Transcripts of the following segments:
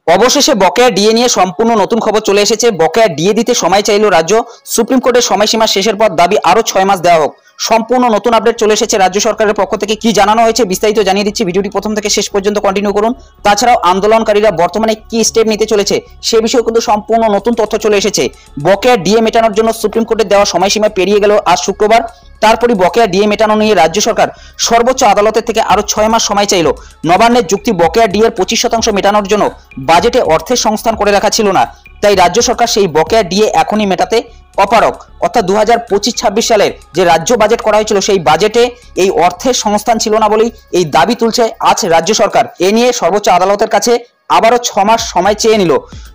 অবশেষে বকেয়া ডিএ নিয়ে সম্পূর্ণ নতুন খবর চলে এসেছে। বকেয়া ডিএ দিতে সময় চাইল রাজ্য। সুপ্রিম কোর্টের সময়সীমা শেষের পর দাবি আরো 6 মাস দেওয়া হোক। সম্পূর্ণ নতুন আপডেট চলে এসেছে রাজ্য সরকারের পক্ষ থেকে। কি জানানো হয়েছে বিস্তারিত জানিয়ে দিচ্ছি, ভিডিওটি প্রথম থেকে শেষ পর্যন্ত কন্টিনিউ করুন। তাছাড়াও আন্দোলনকারীরা বর্তমানে কি স্টেপ নিতে চলেছে সে বিষয়ে কিন্তু সম্পূর্ণ নতুন তথ্য চলে এসেছে। বকেয়া ডিএ মেটানোর জন্য সুপ্রিম কোর্টের দেওয়া সময়সীমা পেরিয়ে গেল আজ শুক্রবার। তারপরই বকেয়া ডিএ মেটানো নিয়ে রাজ্য সরকার সর্বোচ্চ আদালতের থেকে আরো 6 মাস সময় চাইল। নবান্নের যুক্তি, বকেয়া ডিএর 25% মেটানোর জন্য বাজেটে অর্থের সংস্থান করে রাখা ছিল না, তাই রাজ্য সরকার সেই বকেয়া ডিএ এখনই মেটাতে অপারগ। অর্থাৎ 2025-26 সালের যে রাজ্য বাজেট করা হয়েছিল সেই বাজেটে এই অর্থের সংস্থান ছিল না বলেই এই দাবি তুলছে আজ রাজ্য সরকার। এ নিয়ে সর্বোচ্চ আদালতের কাছে আবারও 6 মাস সময় চেয়ে নিল।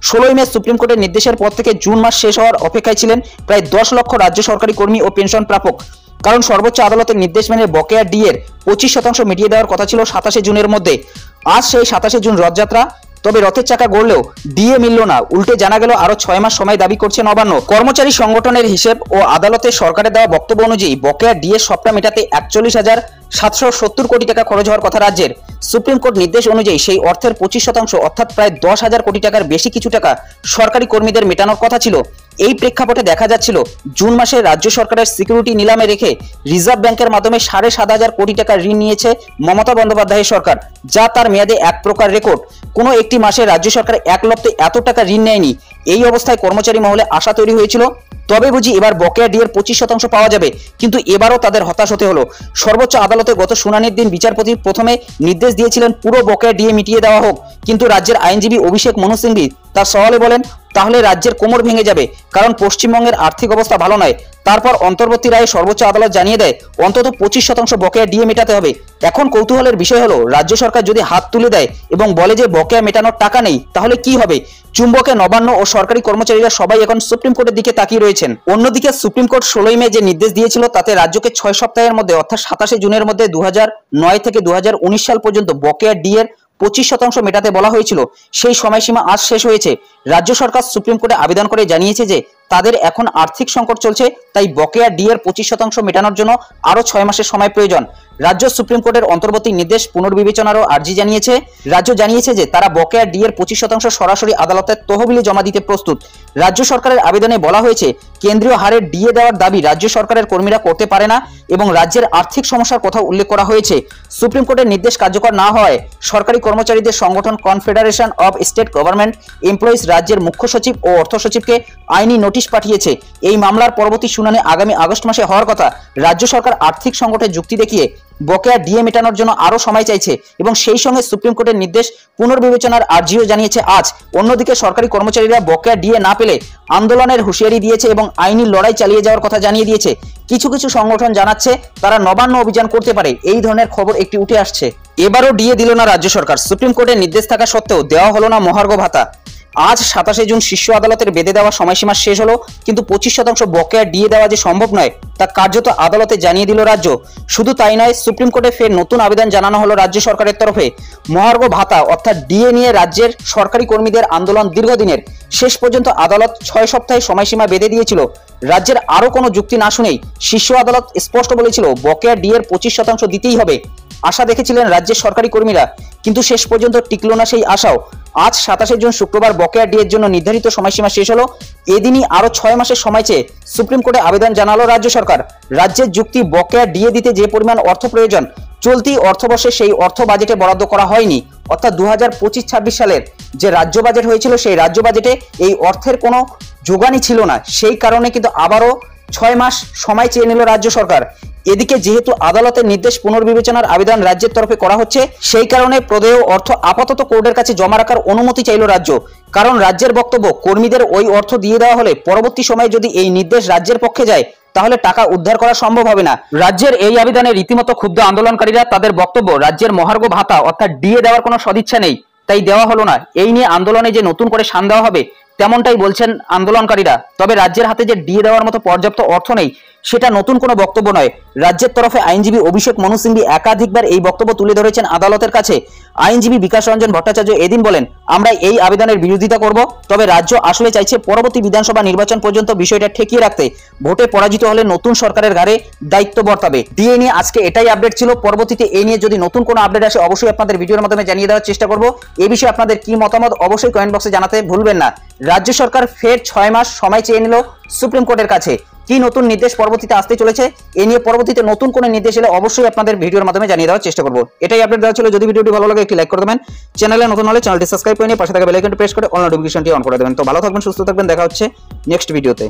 16 মে সুপ্রিম কোর্টের নির্দেশের পর থেকে জুন মাস শেষ হওয়ার অপেক্ষায় ছিলেন প্রায় 10 লক্ষ রাজ্য সরকারি কর্মী ও পেনশন প্রাপক। কারণ সর্বোচ্চ আদালতের নির্দেশ মেনে বকেয়া ডিএর 25% মিটিয়ে দেওয়ার কথা ছিল 27 জুনের মধ্যে। আজ সেই 27 জুন রথযাত্রা, তবে রথের চাকা গড়লেও ডিএ মিলল না। উল্টে জানা গেল আরো 6 মাস সময় দাবি করছে নবান্ন। কর্মচারী সংগঠনের হিসেব ও আদালতে সরকারের দেওয়া বক্তব্য অনুযায়ী বকেয়া ডিএ সবটা মেটাতে 41,770 কোটি টাকা খরচ হওয়ার কথা রাজ্যের। সুপ্রিম কোর্ট নির্দেশ অনুযায়ী সেই অর্থের 25% অর্থাৎ প্রায় 10,000 কোটি টাকার বেশি কিছু টাকা সরকারি কর্মীদের মেটানোর কথা ছিল। এই প্রেক্ষাপটে দেখা যাচ্ছিল জুন মাসে রাজ্য সরকারের সিকিউরিটি নিলামে রেখে রিজার্ভ ব্যাংকের মাধ্যমে 7,500 কোটি টাকার ঋণ নিয়েছে মমতা বন্দ্যোপাধ্যায়ের সরকার, যা তার মেয়াদে এক প্রকার রেকর্ড। কোনো একটি মাসে রাজ্য সরকার এক লপ্তে এত টাকা ঋণ নেয়নি। এই অবস্থায় কর্মচারী মহলে আশা তৈরি হয়েছিল তবে বুঝি এবার বকেয়া ডিএর 25% পাওয়া যাবে, কিন্তু এবারও তাদের হতাশ হতে হলো। সর্বোচ্চ আদালতে গত শুনানির দিন বিচারপতি প্রথমে নির্দেশ দিয়েছিলেন পুরো বকেয়া ডিএ মিটিয়ে দেওয়া হোক, কিন্তু রাজ্যের আইনজীবী অভিষেক মনু সিংভি তার সওয়ালে বলেন তাহলে রাজ্যের কোমর ভেঙে যাবে, কারণ পশ্চিমবঙ্গের আর্থিক অবস্থা ভালো নয়। তারপর অন্তর্বর্তী রায়ে সর্বোচ্চ আদালত জানিয়ে দেয় অন্তত 25% বকেয়া ডিএ মেটাতে হবে। এখন কৌতূহলের বিষয় হলো রাজ্য সরকার যদি হাত তুলে দেয় এবং বলে যে বকেয়া মেটানোর টাকা নেই, তাহলে কি হবে? চুম্বকে নবান্ন ও সরকারি কর্মচারীরা সবাই এখন সুপ্রিম কোর্টের দিকে তাকিয়ে রয়েছেন। অন্যদিকে সুপ্রিম কোর্ট 16 মে যে নির্দেশ দিয়েছিল তাতে রাজ্যকে 6 সপ্তাহের মধ্যে অর্থাৎ 27 জুনের মধ্যে 2009 থেকে 2019 সাল পর্যন্ত বকেয়া ডিএর 25% মেটাতে বলা হয়েছিল। সেই সময়সীমা আজ শেষ হয়েছে। রাজ্য সরকার সুপ্রিম কোর্টে আবেদন করে জানিয়েছে যে তাদের এখন আর্থিক সংকট চলছে, তাই বকেয়া ডিএর 25% মেটানোর জন্য আরো 6 মাসের সময় প্রয়োজন। রাজ্য সুপ্রিম কোর্টের অন্তর্বর্তী নির্দেশ পুনর্বিবেচনারও আর্জি জানিয়েছে। রাজ্য জানিয়েছে যে তারা বকেয়া ডিএর 25% সরাসরি আদালতের তহবিলে জমা দিতে প্রস্তুত। রাজ্য সরকারের আবেদনে বলা হয়েছে কেন্দ্রীয় হারে ডিএ দেওয়ার দাবি রাজ্য সরকারের কর্মীরা করতে পারে না এবং রাজ্যের আর্থিক সমস্যার কথা উল্লেখ করা হয়েছে। সুপ্রিম কোর্টের নির্দেশ কার্যকর না হওয়ায় সরকারি কর্মচারীদের সংগঠন confederation of state government employees রাজ্যের মুখ্য সচিব ও অর্থ সচিবকে আইনি নোটিশ পাঠিয়েছে। এই মামলার পরবর্তী শুনানি আগামী আগস্ট মাসে হওয়ার কথা। রাজ্য সরকার আর্থিক সংকটের যুক্তি দেখিয়ে বকেয়া ডিএ মেটানোর জন্য আরো সময় চাইছে এবং সেই সঙ্গে সুপ্রিম কোর্টের নির্দেশ পুনর্বিবেচনার আর্জিও জানিয়েছে আজ। অন্যদিকে সরকারি কর্মচারীরা বকেয়া ডিএ না পেলে আন্দোলনের হুঁশিয়ারি দিয়েছে এবং আইনি লড়াই চালিয়ে যাওয়ার কথা জানিয়ে দিয়েছে। কিছু কিছু সংগঠন জানাচ্ছে তারা নবান্ন অভিযান করতে পারে। এই ধরনের খবর একটি উঠে আসছে। এবারও ডিএ দিল না রাজ্য সরকার। সুপ্রিম কোর্টের নির্দেশ থাকা সত্ত্বেও দেওয়া হলো না মহার্ঘ ভাতা। আজ 27 জুন শীর্ষ আদালতের বেঁধে দেওয়া সময়সীমা শেষ হলো, কিন্তু 25% বকেয়া ডিএ দেওয়া যে সম্ভব নয় তা কার্যত আদালতে জানিয়ে দিল রাজ্য। শুধু তাই নয়, সুপ্রিম কোর্টে ফের নতুন আবেদন জানানো হলো রাজ্য সরকারের তরফে। মহার্ঘ ভাতা অর্থাৎ ডিএ নিয়ে রাজ্যের সরকারি কর্মীদের আন্দোলন দীর্ঘদিনের। শেষ পর্যন্ত আদালত 6 সপ্তাহে সময়সীমা বেঁধে দিয়েছিল। রাজ্যের আরো কোনো যুক্তি না শুনেই শীর্ষ আদালত স্পষ্ট বলেছিল বকেয়া ডিএর 25% দিতেই হবে। আশা দেখেছিলেন রাজ্যের সরকারি কর্মীরা, কিন্তু শেষ পর্যন্ত টিকলো না সেই আশাও। আজ 27 জুন শুক্রবার বকেয়া ডিএর জন্য নির্ধারিত সময়সীমা শেষ হলো। এদিনই আরো 6 মাসের সময় চেয়ে সুপ্রিম কোর্টে আবেদন জানালো রাজ্য সরকার। রাজ্যের যুক্তি, বকেয়া ডিএ দিতে যে পরিমাণ অর্থ প্রয়োজন চলতি অর্থবর্ষে সেই অর্থ বাজেটে বরাদ্দ করা হয়নি। অর্থাৎ 2025-26 সালের যে রাজ্য বাজেট হয়েছিল সেই রাজ্য বাজেটে এই অর্থের কোনো যোগানই ছিল না। সেই কারণে কিন্তু আবারও 6 মাস সময় চেয়ে নিল রাজ্য সরকার। এদিকে যেহেতু আদালতের নির্দেশ পুনর্বিবেচনার আবেদন রাজ্যের তরফে করা হচ্ছে, সেই কারণে প্রদেয় অর্থ আপাতত কোর্টের কাছে জমা রাখার অনুমতি চাইল রাজ্য। কারণ রাজ্যের বক্তব্য কর্মীদের ওই অর্থ দিয়ে দেওয়া হলে পরবর্তী সময়ে যদি এই নির্দেশ রাজ্যের পক্ষে যায় তাহলে টাকা উদ্ধার করা সম্ভব হবে না। রাজ্যের এই আবেদনে রীতিমতো ক্ষুব্ধ আন্দোলনকারীরা। তাদের বক্তব্য রাজ্যের মহার্ঘ ভাতা অর্থাৎ ডিএ দেওয়ার কোনো সদিচ্ছা নেই, তাই দেওয়া হলো না। এই নিয়ে আন্দোলনে যে নতুন করে শান দেওয়া হবে তেমনটাই বলছেন আন্দোলনকারীরা। তবে রাজ্যের হাতে যে ডিএ দেওয়ার মতো পর্যাপ্ত অর্থ নেই সেটা নতুন কোনো বক্তব্য নয়। রাজ্যের তরফে আইনজীবী অভিষেক মনু সিংভি একাধিকবার এই বক্তব্য তুলে ধরেছেন আদালতের কাছে। আইনজীবী বিকাশ রঞ্জন ভট্টাচার্য এদিন বলেন, আমরা এই আবেদনের বিরোধিতা করব, তবে রাজ্য আসলে চাইছে পরবর্তী বিধানসভা নির্বাচন পর্যন্ত বিষয়টা ঠেকিয়ে রাখতে। ভোটে পরাজিত হলে নতুন সরকারের ঘাড়ে দায়িত্ব বর্তাবে। ডিএ নিয়ে আজকে এটাই আপডেট ছিল। পরবর্তীতে এই নিয়ে যদি নতুন কোনো আপডেট আসে অবশ্যই আপনাদের ভিডিওর মাধ্যমে জানিয়ে দেওয়ার চেষ্টা করব। এই বিষয়ে আপনাদের কি মতামত অবশ্যই কমেন্ট বক্সে জানাতে ভুলবেন না। রাজ্য সরকার ফের 6 মাস সময় চেয়ে নিল সুপ্রিম কোর্টের কাছে। কি নতুন নির্দেশ পরবর্তীতে আসতে চলেছে, এ নিয়ে পরবর্তীতে নতুন কোনো নির্দেশ এলে অবশ্যই আপনাদের ভিডিওর মাধ্যমে জানিয়ে দেওয়ার চেষ্টা করব। এটাই আপডেট দেওয়া ছিল। যদি ভিডিওটি ভালো লাগে একটি লাইক করে দেবেন, চ্যানেলে নতুন হলে চ্যানেলটি সাবস্ক্রাইব করে নিয়ে পাশে থাকা বেল আইকনটি প্রেস করে অল নোটিফিকেশনটি অন করে দেবেন। তো ভালো থাকবেন, সুস্থ থাকবেন, দেখা হচ্ছে নেক্সট ভিডিওতে।